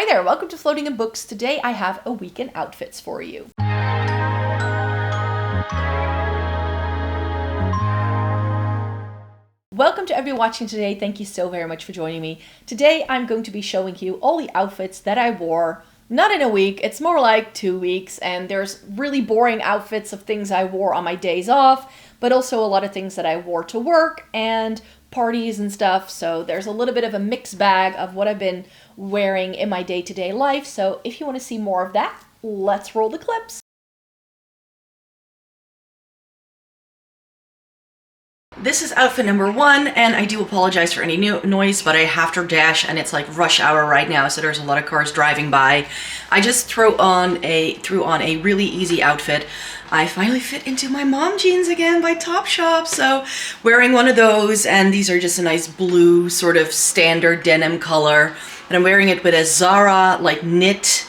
Hi there, welcome to Floating in Books. Today I have a weekend outfits for you. Welcome to everyone watching today. Thank you so very much for joining me. Today I'm going to be showing you all the outfits that I wore, not in a week, it's more like 2 weeks, and there's really boring outfits of things I wore on my days off, but also a lot of things that I wore to work and parties and stuff. So there's a little bit of a mixed bag of what I've been wearing in my day-to-day life. So if you want to see more of that, let's roll the clips. This is outfit number 1, and I do apologize for any noise, but I have to dash, and it's like rush hour right now, so there's a lot of cars driving by. I just threw on a really easy outfit. I finally fit into my mom jeans again by Topshop, so wearing one of those, and these are just a nice blue sort of standard denim color, and I'm wearing it with a Zara like knit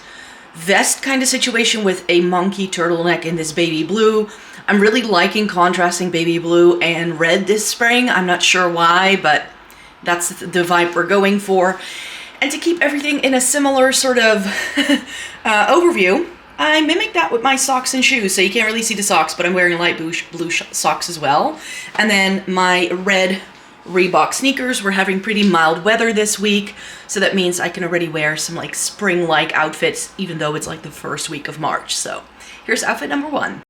vest kind of situation with a Monki turtleneck in this baby blue. I'm really liking contrasting baby blue and red this spring. I'm not sure why, but that's the vibe we're going for. And to keep everything in a similar sort of overview, I mimicked that with my socks and shoes. So you can't really see the socks, but I'm wearing light blue socks as well. And then my red Reebok sneakers. We're having pretty mild weather this week, so that means I can already wear some like spring-like outfits, even though it's like the first week of March. So here's outfit number 1.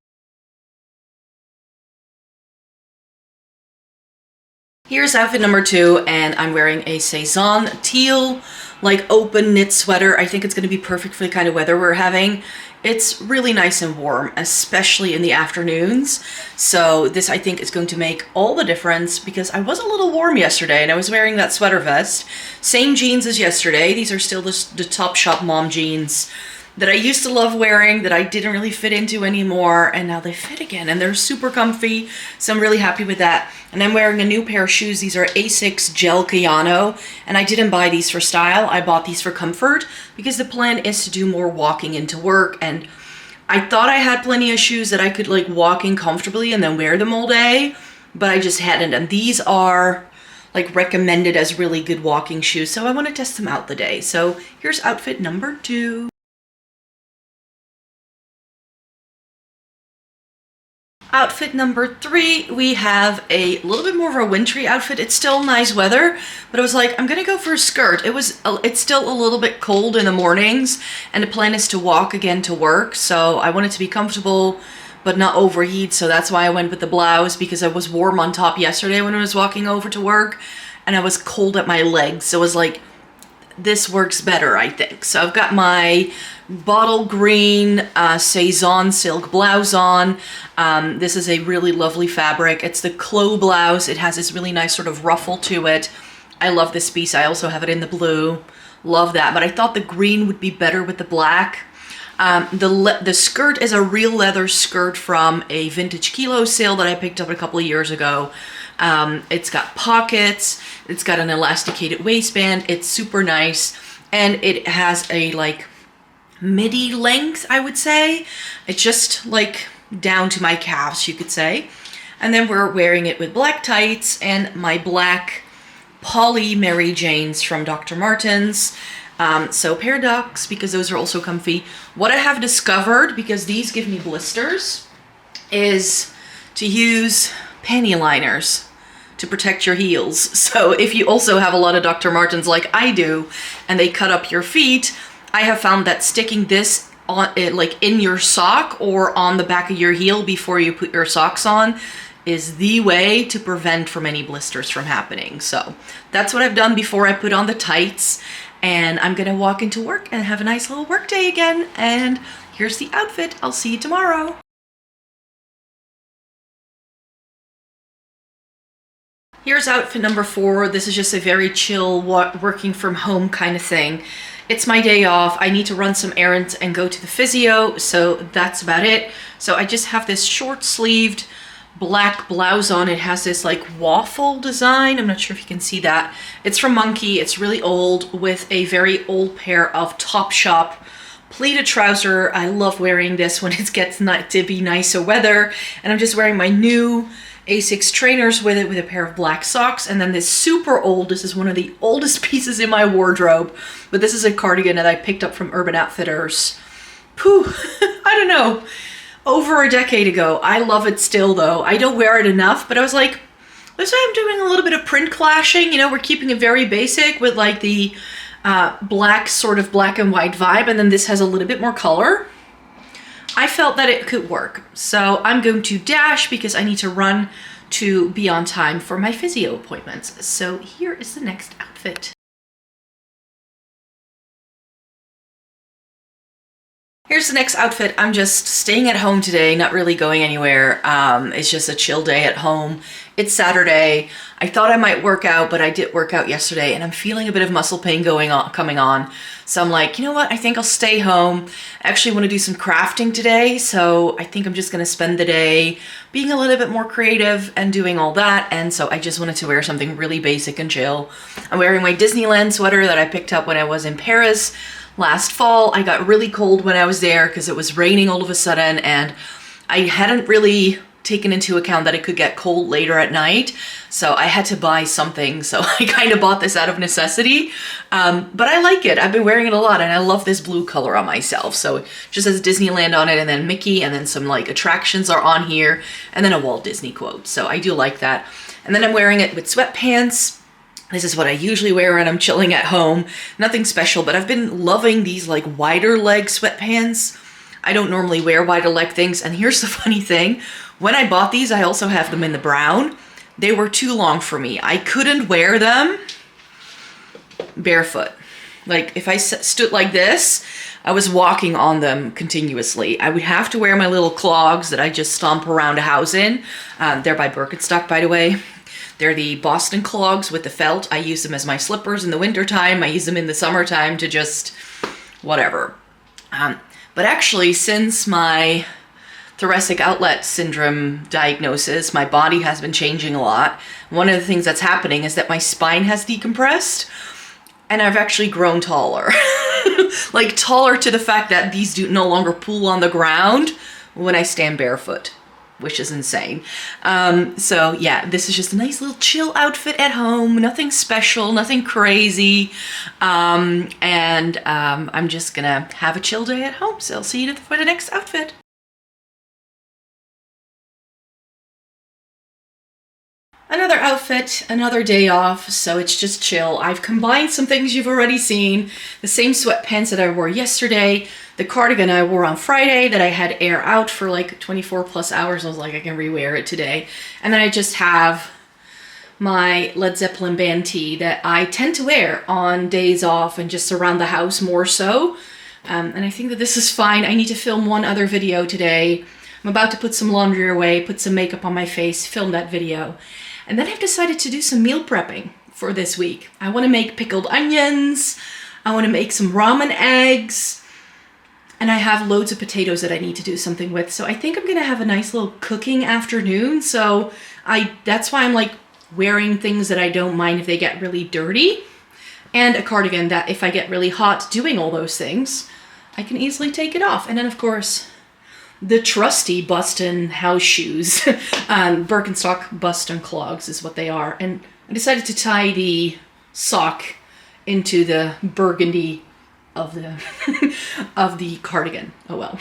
Here's outfit number 2, and I'm wearing a Saem teal, like open knit sweater. I think it's going to be perfect for the kind of weather we're having. It's really nice and warm, especially in the afternoons. So this, I think, is going to make all the difference because I was a little warm yesterday and I was wearing that sweater vest. Same jeans as yesterday. These are still the Topshop mom jeans that I used to love wearing, that I didn't really fit into anymore, and now they fit again, and they're super comfy, so I'm really happy with that. And I'm wearing a new pair of shoes. These are Asics Gel Kayano, and I didn't buy these for style, I bought these for comfort, because the plan is to do more walking into work, and I thought I had plenty of shoes that I could like walk in comfortably and then wear them all day, but I just hadn't, and these are like recommended as really good walking shoes, so I want to test them out today. So here's outfit number 2. Outfit number 3, we have a little bit more of a wintry outfit. It's still nice weather, but I was like, I'm gonna go for a skirt. It's still a little bit cold in the mornings, and the plan is to walk again to work, so I want it to be comfortable but not overheat, so that's why I went with the blouse, because I was warm on top yesterday when I was walking over to work, and I was cold at my legs, so I was like, this works better, I think. So I've got my bottle green Saison silk blouse on. This is a really lovely fabric. It's the clo blouse. It has this really nice sort of ruffle to it. I love this piece. I also have it in the blue. Love that. But I thought the green would be better with the black. The skirt is a real leather skirt from a vintage kilo sale that I picked up a couple of years ago. It's got pockets, it's got an elasticated waistband, it's super nice, and it has a like midi length, I would say. It's just like down to my calves, you could say. And then we're wearing it with black tights and my black poly Mary Janes from Dr. Martens. So paradox, because those are also comfy. What I have discovered, because these give me blisters, is to use panty liners to protect your heels. So if you also have a lot of Dr. Martens like I do, and they cut up your feet, I have found that sticking this on it, like in your sock or on the back of your heel before you put your socks on, is the way to prevent from any blisters from happening. So that's what I've done before I put on the tights, and I'm gonna walk into work and have a nice little work day again. And here's the outfit. I'll see you tomorrow. Here's outfit number 4. This is just a very chill working from home kind of thing. It's my day off. I need to run some errands and go to the physio, so that's about it. So I just have this short-sleeved black blouse on. It has this like waffle design. I'm not sure if you can see that. It's from Monki. It's really old, with a very old pair of Topshop pleated trouser. I love wearing this when it gets to be nicer weather, and I'm just wearing my new Asics trainers with it, with a pair of black socks, and then this super old, this is one of the oldest pieces in my wardrobe, but this is a cardigan that I picked up from Urban Outfitters. Pooh, I don't know, over a decade ago. I love it still though. I don't wear it enough, but I was like, let's say I'm doing a little bit of print clashing. You know, we're keeping it very basic with like the black, sort of black and white vibe, and then this has a little bit more color. I felt that it could work. So I'm going to dash because I need to run to be on time for my physio appointments. So here is the next outfit. Here's the next outfit. I'm just staying at home today, not really going anywhere. It's just a chill day at home. It's Saturday. I thought I might work out, but I did work out yesterday and I'm feeling a bit of muscle pain coming on. So I'm like, you know what? I think I'll stay home. I actually want to do some crafting today. So I think I'm just going to spend the day being a little bit more creative and doing all that. And so I just wanted to wear something really basic and chill. I'm wearing my Disneyland sweater that I picked up when I was in Paris last fall. I got really cold when I was there because it was raining all of a sudden, and I hadn't really taken into account that it could get cold later at night. So I had to buy something. So I kind of bought this out of necessity, but I like it. I've been wearing it a lot and I love this blue color on myself. So it just has Disneyland on it and then Mickey, and then some like attractions are on here, and then a Walt Disney quote. So I do like that. And then I'm wearing it with sweatpants. This is what I usually wear when I'm chilling at home. Nothing special, but I've been loving these like wider leg sweatpants. I don't normally wear wider leg things. And here's the funny thing. When I bought these, I also have them in the brown. They were too long for me. I couldn't wear them barefoot. Like if I stood like this, I was walking on them continuously. I would have to wear my little clogs that I just stomp around a house in. They're by Birkenstock, by the way. They're the Boston clogs with the felt. I use them as my slippers in the wintertime. I use them in the summertime to just whatever. But actually, since my thoracic outlet syndrome diagnosis, my body has been changing a lot. One of the things that's happening is that my spine has decompressed and I've actually grown taller. Like taller to the fact that these do no longer pull on the ground when I stand barefoot, which is insane. So yeah, this is just a nice little chill outfit at home. Nothing special, nothing crazy. I'm just gonna have a chill day at home. So I'll see you for the next outfit. Another outfit, another day off, so it's just chill. I've combined some things you've already seen. The same sweatpants that I wore yesterday, the cardigan I wore on Friday that I had air out for like 24 plus hours. I was like, I can rewear it today. And then I just have my Led Zeppelin band tee that I tend to wear on days off and just around the house more so. And I think that this is fine. I need to film one other video today. I'm about to put some laundry away, put some makeup on my face, film that video. And then I've decided to do some meal prepping for this week. I want to make pickled onions. I want to make some ramen eggs. And I have loads of potatoes that I need to do something with. So I think I'm going to have a nice little cooking afternoon. So that's why I'm like wearing things that I don't mind if they get really dirty. And a cardigan that if I get really hot doing all those things, I can easily take it off. And then of course, the trusty Boston house shoes. Birkenstock Boston clogs is what they are. And I decided to tie the sock into the burgundy of the of the cardigan. Oh well.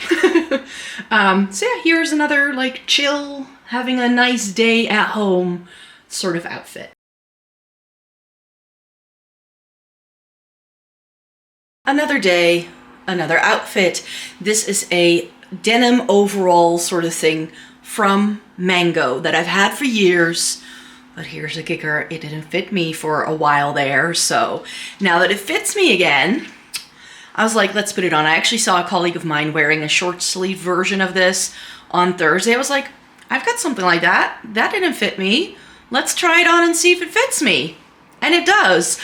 So yeah, here's another like chill, having a nice day at home sort of outfit. Another day, another outfit. This is a denim overall sort of thing from Mango that I've had for years. But here's the kicker, it didn't fit me for a while there. So now that it fits me again, I was like, let's put it on. I actually saw a colleague of mine wearing a short sleeve version of this on Thursday. I was like, I've got something like that. That didn't fit me. Let's try it on and see if it fits me. And it does.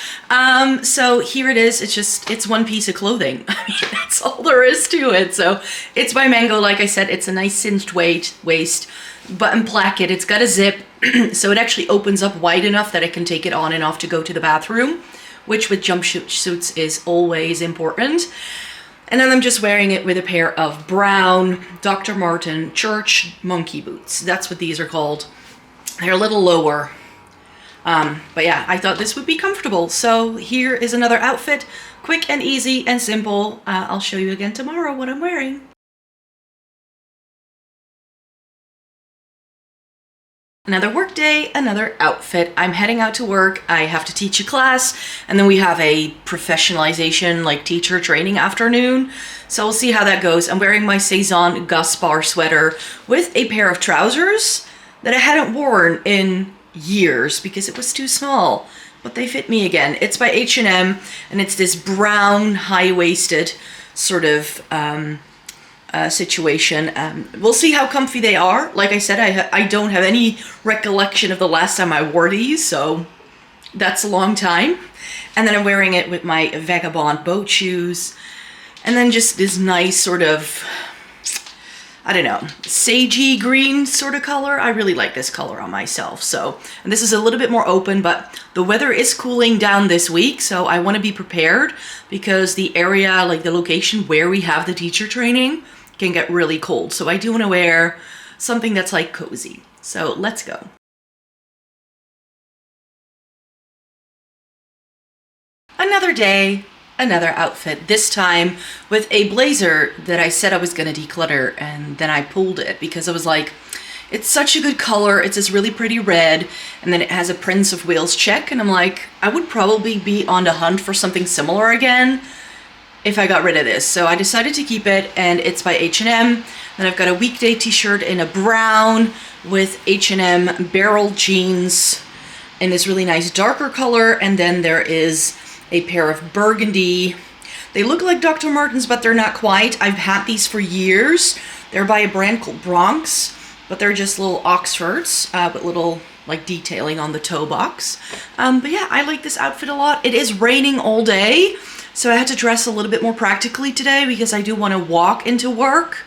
So here it is. It's one piece of clothing. I mean, that's all there is to it. So it's by Mango. Like I said, it's a nice cinched waist, button placket. It's got a zip. So it actually opens up wide enough that I can take it on and off to go to the bathroom, which with jumpsuits is always important. And then I'm just wearing it with a pair of brown Dr. Martin Church Monki boots. That's what these are called. They're a little lower. But yeah, I thought this would be comfortable. So here is another outfit. Quick and easy and simple. I'll show you again tomorrow what I'm wearing. Another work day, another outfit. I'm heading out to work. I have to teach a class, and then we have a professionalization, like teacher training afternoon. So we'll see how that goes. I'm wearing my Saison Gaspar sweater with a pair of trousers that I hadn't worn in years because it was too small, but they fit me again. It's by H&M, and it's this brown high-waisted sort of situation. We'll see how comfy they are. Like I said, I don't have any recollection of the last time I wore these, so that's a long time. And then I'm wearing it with my Vagabond boat shoes, and then just this nice sort of, I don't know, sagey green sort of color. I really like this color on myself. So, and this is a little bit more open, but the weather is cooling down this week, so I want to be prepared because the area, like the location where we have the teacher training, can get really cold. So I do want to wear something that's like cozy. So let's go. Another day, another outfit, this time with a blazer that I said I was going to declutter, and then I pulled it because I was like, it's such a good color. It's this really pretty red, and then it has a Prince of Wales check, and I'm like, I would probably be on the hunt for something similar again if I got rid of this. So I decided to keep it, and it's by H&M. Then I've got a weekday t-shirt in a brown with H&M barrel jeans in this really nice darker color, and then there is a pair of burgundy. They look like Dr. Martens, but they're not quite. I've had these for years. They're by a brand called Bronx, but they're just little Oxfords with little like detailing on the toe box. But yeah, I like this outfit a lot. It is raining all day, so I had to dress a little bit more practically today because I do want to walk into work,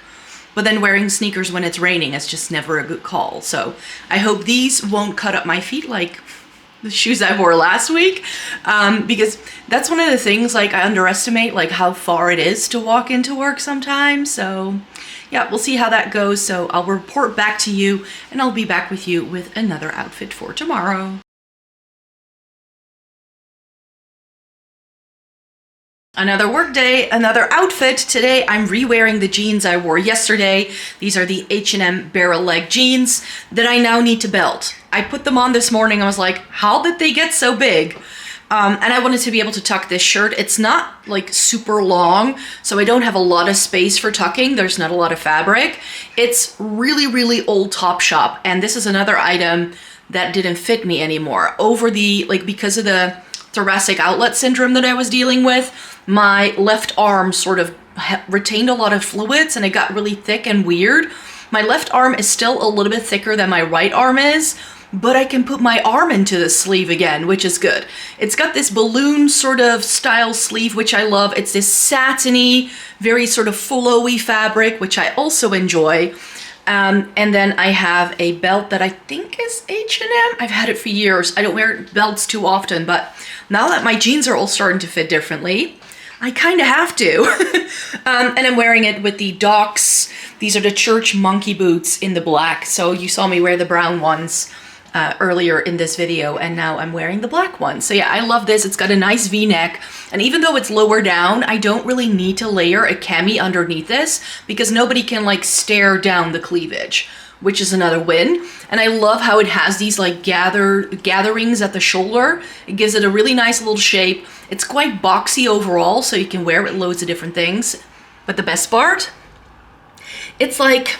but then wearing sneakers when it's raining is just never a good call. So I hope these won't cut up my feet like the shoes I wore last week, because that's one of the things, like I underestimate like how far it is to walk into work sometimes. So yeah, we'll see how that goes. So I'll report back to you, and I'll be back with you with another outfit for tomorrow. Another work day, another outfit. Today I'm re-wearing the jeans I wore yesterday. These are the H&M barrel leg jeans that I now need to belt. I put them on this morning. I was like, how did they get so big? And I wanted to be able to tuck this shirt. It's not like super long, so I don't have a lot of space for tucking. There's not a lot of fabric. It's really, really old Topshop, and this is another item that didn't fit me anymore. Over the, like, because of the thoracic outlet syndrome that I was dealing with, my left arm sort of retained a lot of fluids, and it got really thick and weird. My left arm is still a little bit thicker than my right arm is, but I can put my arm into the sleeve again, which is good. It's got this balloon sort of style sleeve, which I love. It's this satiny, very sort of flowy fabric, which I also enjoy. And then I have a belt that I think is H&M. I've had it for years. I don't wear belts too often, but now that my jeans are all starting to fit differently, I kind of have to. And I'm wearing it with the Docs. These are the church Monki boots in the black. So you saw me wear the brown ones earlier in this video, and now I'm wearing the black one. So yeah, I love this. It's got a nice V-neck, and even though it's lower down, I don't really need to layer a cami underneath this because nobody can like stare down the cleavage, which is another win. And I love how it has these like gatherings at the shoulder. It gives it a really nice little shape. It's quite boxy overall, so you can wear it with loads of different things. But the best part, it's like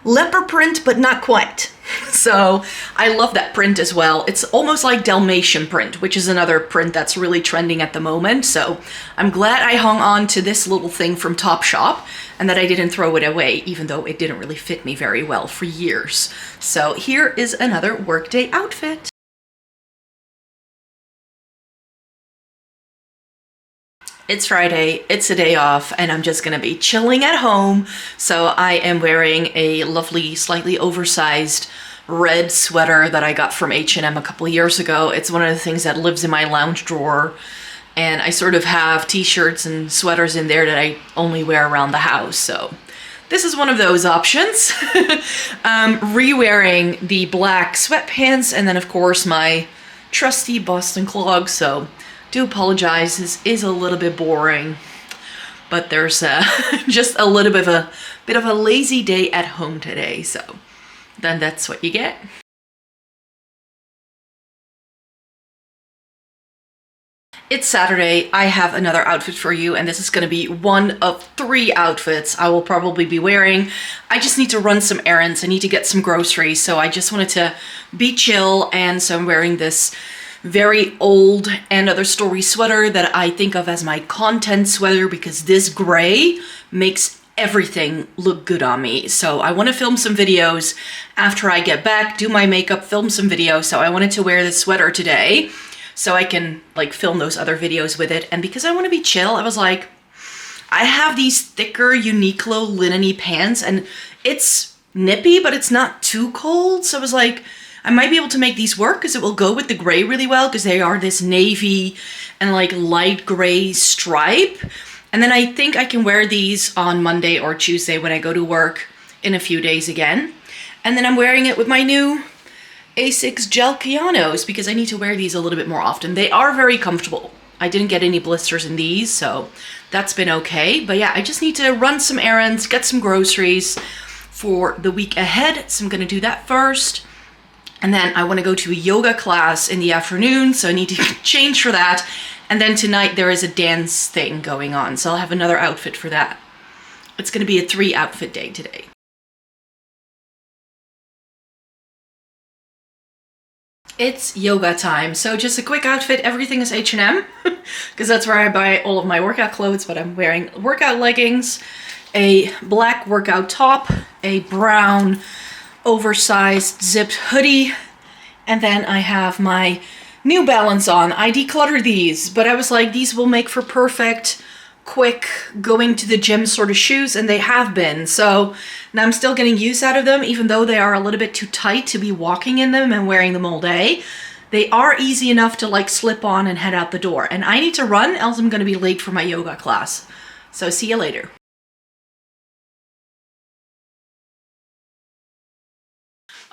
leopard print, but not quite. So I love that print as well. It's almost like Dalmatian print, which is another print that's really trending at the moment. So I'm glad I hung on to this little thing from Topshop and that I didn't throw it away, even though it didn't really fit me very well for years. So here is another workday outfit. It's Friday, it's a day off, and I'm just gonna be chilling at home. So I am wearing a lovely, slightly oversized red sweater that I got from H&M a couple of years ago. It's one of the things that lives in my lounge drawer. And I sort of have t-shirts and sweaters in there that I only wear around the house. So this is one of those options. Re-wearing the black sweatpants and then of course my trusty Boston clogs, so do apologize, this is a little bit boring, but there's just a little bit of a lazy day at home today, so then that's what you get. It's Saturday, I have another outfit for you, and this is going to be one of 3 outfits I will probably be wearing. I just need to run some errands, I need to get some groceries, so I just wanted to be chill, and so I'm wearing this very old and other story sweater that I think of as my content sweater because this gray makes everything look good on me. So I want to film some videos after I get back, do my makeup, film some videos, so I wanted to wear this sweater today so I can like film those other videos with it. And because I want to be chill, I was like, I have these thicker Uniqlo linen-y pants and it's nippy, but it's not too cold. So I was like, I might be able to make these work because it will go with the gray really well because they are this navy and like light gray stripe. And then I think I can wear these on Monday or Tuesday when I go to work in a few days again. And then I'm wearing it with my new Asics gel Kimonos because I need to wear these a little bit more often. They are very comfortable. I didn't get any blisters in these, so that's been okay. But yeah, I just need to run some errands, get some groceries for the week ahead. So I'm gonna do that first. And then I wanna go to a yoga class in the afternoon, so I need to change for that. And then tonight there is a dance thing going on, so I'll have another outfit for that. It's gonna be a 3 outfit day today. It's yoga time, so just a quick outfit. Everything is H&M because that's where I buy all of my workout clothes, but I'm wearing workout leggings, a black workout top, a brown oversized zipped hoodie, and then I have my New Balance on. I decluttered these, but I was like, these will make for perfect, quick, going to the gym sort of shoes, and they have been. So now I'm still getting use out of them, even though they are a little bit too tight to be walking in them and wearing them all day. They are easy enough to like slip on and head out the door. And I need to run, else I'm gonna be late for my yoga class. So see you later.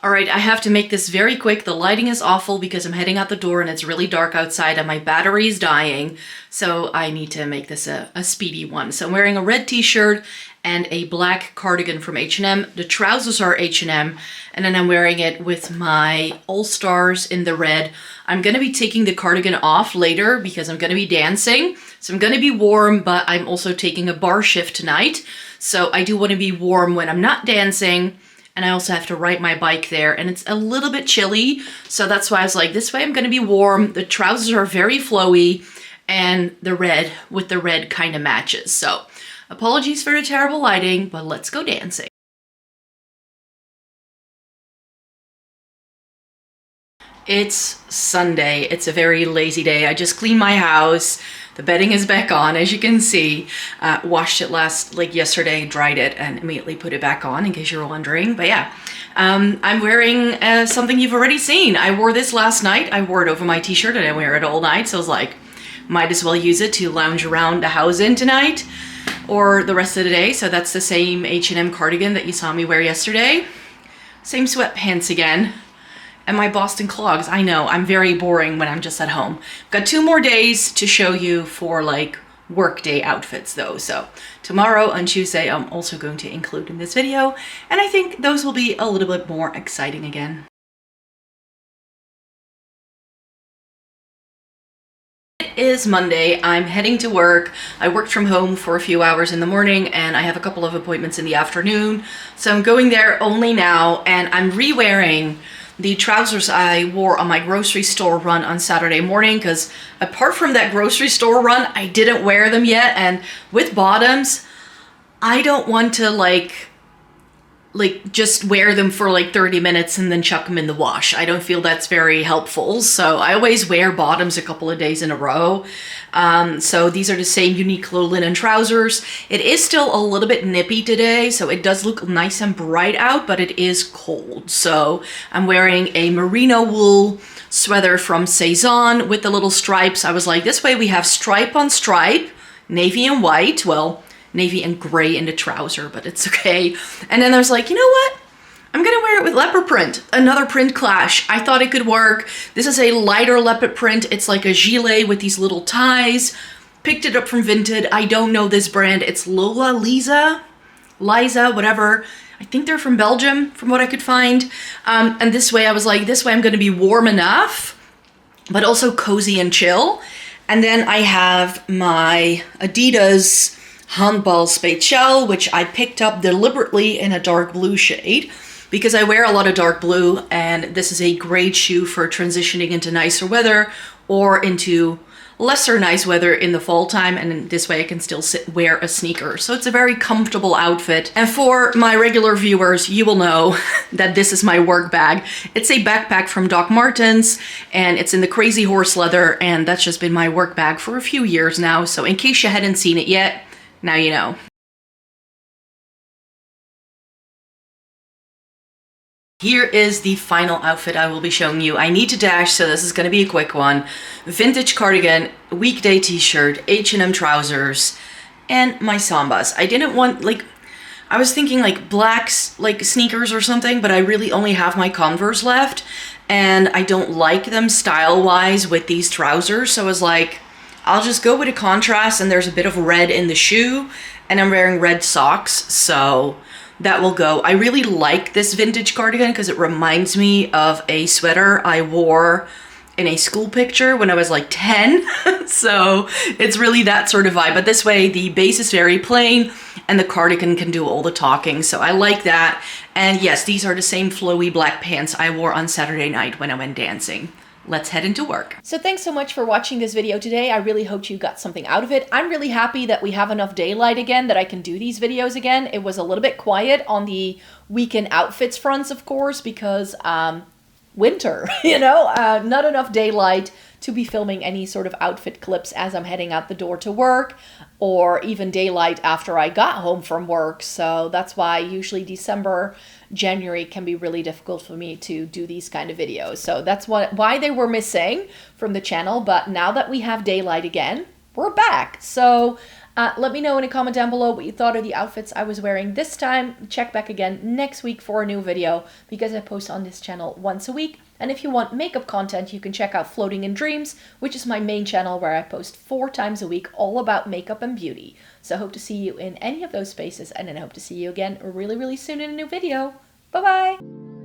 All right, I have to make this very quick. The lighting is awful because I'm heading out the door and it's really dark outside and my battery is dying. So I need to make this a speedy one. So I'm wearing a red t-shirt and a black cardigan from H&M. The trousers are H&M, and then I'm wearing it with my All Stars in the red. I'm gonna be taking the cardigan off later because I'm gonna be dancing. So I'm gonna be warm, but I'm also taking a bar shift tonight. So I do wanna be warm when I'm not dancing. And I also have to ride my bike there, and it's a little bit chilly. So that's why I was like, this way I'm gonna be warm. The trousers are very flowy, and the red with the red kind of matches. So apologies for the terrible lighting, but let's go dancing. It's Sunday. It's a very lazy day. I just cleaned my house. The bedding is back on, as you can see. Washed it yesterday, dried it, and immediately put it back on, in case you were wondering. But yeah, I'm wearing something you've already seen. I wore this last night. I wore it over my t-shirt, and I wear it all night. So I was like, might as well use it to lounge around the house in tonight or the rest of the day. So that's the same H&M cardigan that you saw me wear yesterday. Same sweatpants again. And my Boston clogs. I know, I'm very boring when I'm just at home. Got 2 more days to show you for like workday outfits though. So tomorrow on Tuesday, I'm also going to include in this video. And I think those will be a little bit more exciting again. It is Monday. I'm heading to work. I worked from home for a few hours in the morning and I have a couple of appointments in the afternoon. So I'm going there only now, and I'm re-wearing the trousers I wore on my grocery store run on Saturday morning, because apart from that grocery store run, I didn't wear them yet. And with bottoms, I don't want to like just wear them for like 30 minutes and then chuck them in the wash. I don't feel that's very helpful. So I always wear bottoms a couple of days in a row. So these are the same Uniqlo linen trousers. It is still a little bit nippy today, so it does look nice and bright out, but it is cold. So I'm wearing a merino wool sweater from with the little stripes. I was like, this way we have stripe on stripe, navy and white. Well, navy and gray in the trouser, but it's okay. And then I was like, you know what? I'm gonna wear it with leopard print, another print clash. I thought it could work. This is a lighter leopard print. It's like a gilet with these little ties. Picked it up from Vinted. I don't know this brand. It's Liza, whatever. I think they're from Belgium, from what I could find. And this way, I was like, this way I'm gonna be warm enough, but also cozy and chill. And then I have my Adidas handball spade shell, which I picked up deliberately in a dark blue shade because I wear a lot of dark blue, and this is a great shoe for transitioning into nicer weather or into lesser nice weather in the fall time, and this way I can still wear a sneaker. So it's a very comfortable outfit. And for my regular viewers, you will know that this is my work bag. It's a backpack from Doc Martens, and it's in the crazy horse leather, and that's just been my work bag for a few years now. So in case you hadn't seen it yet, now you know. Here is the final outfit I will be showing you. I need to dash, so this is going to be a quick one. Vintage cardigan, weekday t-shirt, H&M trousers, and my Sambas. I didn't want, like, I was thinking like blacks, like sneakers or something, but I really only have my Converse left, and I don't like them style-wise with these trousers, so I was like, I'll just go with a contrast, and there's a bit of red in the shoe, and I'm wearing red socks, so that will go. I really like this vintage cardigan because it reminds me of a sweater I wore in a school picture when I was like 10. So it's really that sort of vibe. But this way, the base is very plain and the cardigan can do all the talking. So I like that. And yes, these are the same flowy black pants I wore on Saturday night when I went dancing. Let's head into work. So thanks so much for watching this video today. I really hope you got something out of it. I'm really happy that we have enough daylight again that I can do these videos again. It was a little bit quiet on the weekend outfits fronts, of course, because winter, you know, not enough daylight to be filming any sort of outfit clips as I'm heading out the door to work, or even daylight after I got home from work. So that's why usually December, January can be really difficult for me to do these kind of videos. So that's why they were missing from the channel. But now that we have daylight again, we're back. So let me know in a comment down below what you thought of the outfits I was wearing this time. Check back again next week for a new video because I post on this channel once a week. And if you want makeup content, you can check out Floating in Dreams, which is my main channel where I post 4 times a week all about makeup and beauty. So I hope to see you in any of those spaces, and then I hope to see you again really, really soon in a new video. Bye-bye!